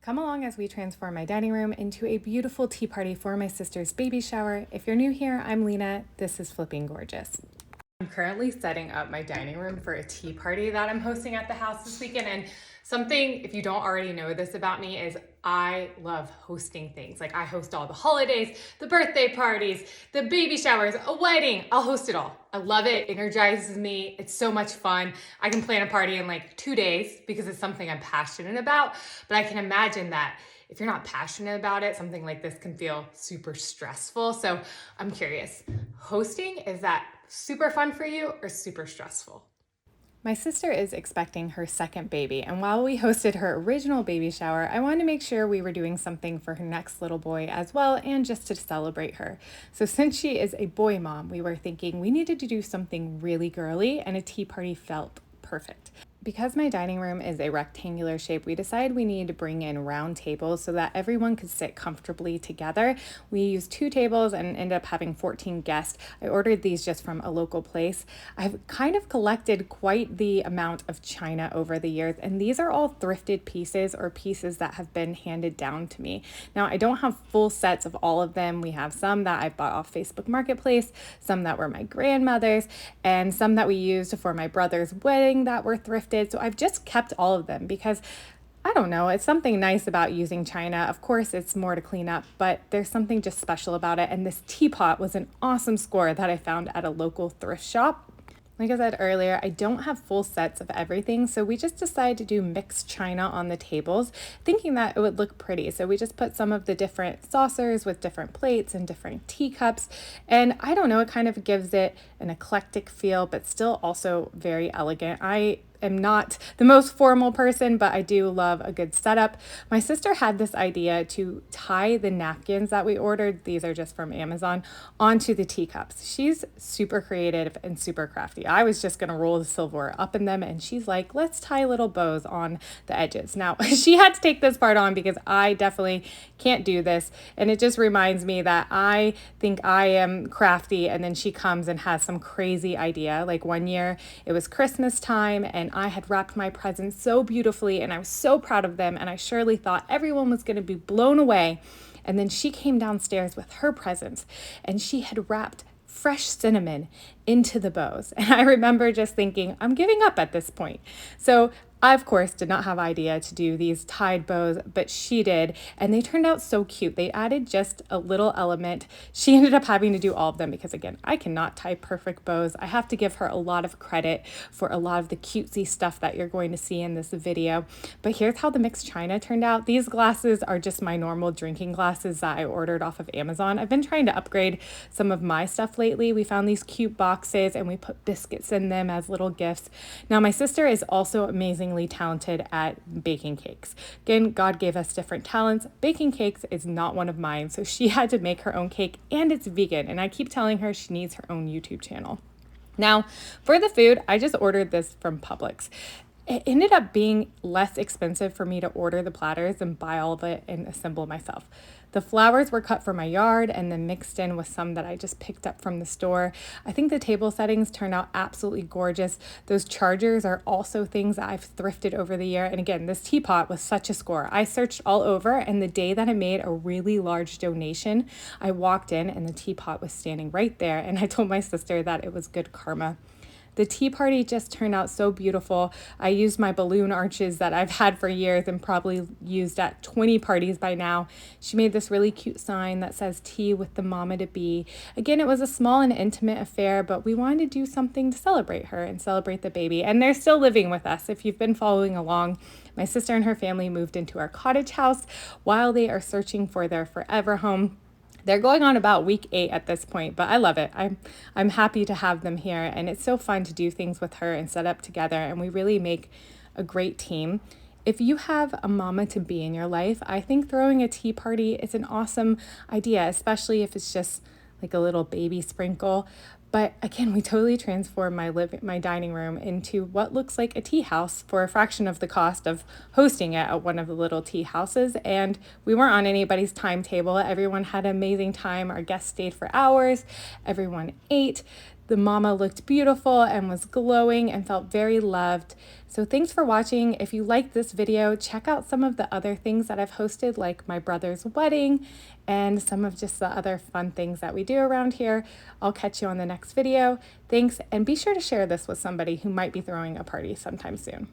Come along as we transform my dining room into a beautiful tea party for my sister's baby shower. If you're new here, I'm Lena. This is Flipping Gorgeous. I'm currently setting up my dining room for a tea party that I'm hosting at the house this weekend. And something, if you don't already know this about me, is I love hosting things. Like I host all the holidays, the birthday parties, the baby showers, a wedding. I'll host it all. I love it. It energizes me. It's so much fun. I can plan a party in like 2 days because it's something I'm passionate about. But I can imagine that if you're not passionate about it, something like this can feel super stressful. So I'm curious, hosting, is that super fun for you or super stressful? My sister is expecting her second baby, and while we hosted her original baby shower, I wanted to make sure we were doing something for her next little boy as well, and just to celebrate her. So since she is a boy mom, we were thinking we needed to do something really girly, and a tea party felt perfect. Because my dining room is a rectangular shape, we decided we needed to bring in round tables so that everyone could sit comfortably together. We used 2 tables and ended up having 14 guests. I ordered these just from a local place. I've kind of collected quite the amount of china over the years, and these are all thrifted pieces or pieces that have been handed down to me. Now, I don't have full sets of all of them. We have some that I bought off Facebook Marketplace, some that were my grandmother's, and some that we used for my brother's wedding that were thrifted. So I've just kept all of them because I don't know, it's something nice about using china. Of course, it's more to clean up, but there's something just special about it. And this teapot was an awesome score that I found at a local thrift shop. Like I said earlier, I don't have full sets of everything, so we just decided to do mixed china on the tables, thinking that it would look pretty. So we just put some of the different saucers with different plates and different teacups, and I don't know, it kind of gives it an eclectic feel, but still also very elegant. I am not the most formal person, but I do love a good setup. My sister had this idea to tie the napkins that we ordered, these are just from Amazon, onto the teacups. She's super creative and super crafty. I was just gonna roll the silverware up in them, and she's like, let's tie little bows on the edges. Now, she had to take this part on because I definitely can't do this, and it just reminds me that I think I am crafty, and then she comes and has some crazy idea. Like one year, it was Christmas time, and I had wrapped my presents so beautifully, and I was so proud of them, and I surely thought everyone was going to be blown away. And then she came downstairs with her presents, and she had wrapped fresh cinnamon into the bows. And I remember just thinking, I'm giving up at this point. So I, of course, did not have idea to do these tied bows, but she did, and they turned out so cute. They added just a little element. She ended up having to do all of them because, again, I cannot tie perfect bows. I have to give her a lot of credit for a lot of the cutesy stuff that you're going to see in this video. But here's how the mixed china turned out. These glasses are just my normal drinking glasses that I ordered off of Amazon. I've been trying to upgrade some of my stuff lately. We found these cute boxes, and we put biscuits in them as little gifts. Now, my sister is also amazing talented at baking cakes. Again, God gave us different talents. Baking cakes is not one of mine, so she had to make her own cake, and it's vegan, and I keep telling her she needs her own YouTube channel. Now, for the food, I just ordered this from Publix. It ended up being less expensive for me to order the platters and buy all of it and assemble myself. The flowers were cut from my yard and then mixed in with some that I just picked up from the store. I think the table settings turned out absolutely gorgeous. Those chargers are also things that I've thrifted over the year. And again, this teapot was such a score. I searched all over, and the day that I made a really large donation, I walked in and the teapot was standing right there, and I told my sister that it was good karma. The tea party just turned out so beautiful. I used my balloon arches that I've had for years and probably used at 20 parties by now. She made this really cute sign that says tea with the mama to be. Again, it was a small and intimate affair, but we wanted to do something to celebrate her and celebrate the baby. And they're still living with us. If you've been following along, my sister and her family moved into our cottage house while they are searching for their forever home. They're going on about week 8 at this point, but I love it. I'm happy to have them here, and it's so fun to do things with her and set up together, and we really make a great team. If you have a mama to be in your life, I think throwing a tea party is an awesome idea, especially if it's just like a little baby sprinkle. But again, we totally transformed my dining room into what looks like a tea house for a fraction of the cost of hosting it at one of the little tea houses. And we weren't on anybody's timetable. Everyone had an amazing time. Our guests stayed for hours. Everyone ate. The mama looked beautiful and was glowing and felt very loved. So thanks for watching. If you liked this video, check out some of the other things that I've hosted, like my brother's wedding and some of just the other fun things that we do around here. I'll catch you on the next video. Thanks, and be sure to share this with somebody who might be throwing a party sometime soon.